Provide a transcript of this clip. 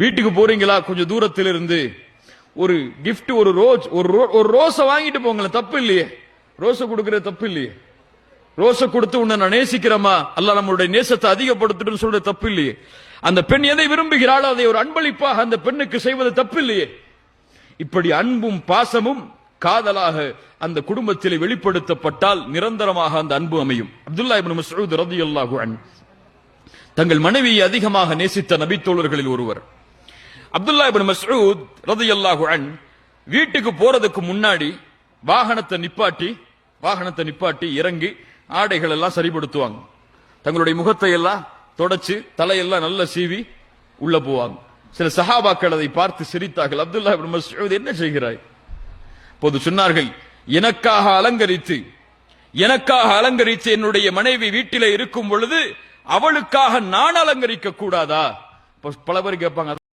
வீட்டுக்கு போறீங்களா, கொஞ்சம் தூரத்தில் இருந்து ஒரு கிஃப்ட், ஒரு ரோஸை வாங்கிட்டு போங்களேன், தப்பு இல்லையே. ரோஸை கொடுக்கறது தப்பு இல்லையே. ரோஸை கொடுத்து உன்னை நான் நேசிக்கிறமா, அல்லாஹ் நம்மளுடைய நேசத்தை அதிகப்படுத்திட்டு சொல்ற தப்பு இல்லையே. அந்த பெண் எதை விரும்புகிறாளோ அதை ஒரு அன்பளிப்பாக அந்த பெண்ணுக்கு செய்வது தப்பு இல்லையே. இப்படி அன்பும் பாசமும் காதலாக அந்த குடும்பத்தில் வெளிப்படுத்தப்பட்டால் நிரந்தரமாக அந்த அன்பு அமையும். அப்துல்லா இப்னு மஸ்ஊத் ரலியல்லாஹு அன்ஹு தங்கள் மனைவியை அதிகமாக நேசித்த நபித்தோழர்களில் ஒருவர். அப்துல்லா இப்னு மஸ்ஊத் ரலியல்லாஹு அன்ஹு வீட்டுக்கு போறதுக்கு முன்னாடி வாகனத்தை நிப்பாட்டி இறங்கி ஆடைகள் எல்லாம் சரிபடுத்துவாங்க. தங்களுடைய முகத்தை எல்லாம் தொடச்சு தலையெல்லாம் நல்ல சீவி உள்ள போவாங்க. சில சஹாபாக்கள் அதை பார்த்து சிரித்தார்கள். அப்துல்லா இப்னு மஸ்ஊத், என்ன செய்கிறாய்? போது சொன்னார்கள், எனக்காக அலங்கரித்து என்னுடைய மனைவி வீட்டிலே இருக்கும் பொழுது அவளுக்காக நான் அலங்கரிக்க கூடாதா? பல பேர் கேட்பாங்க.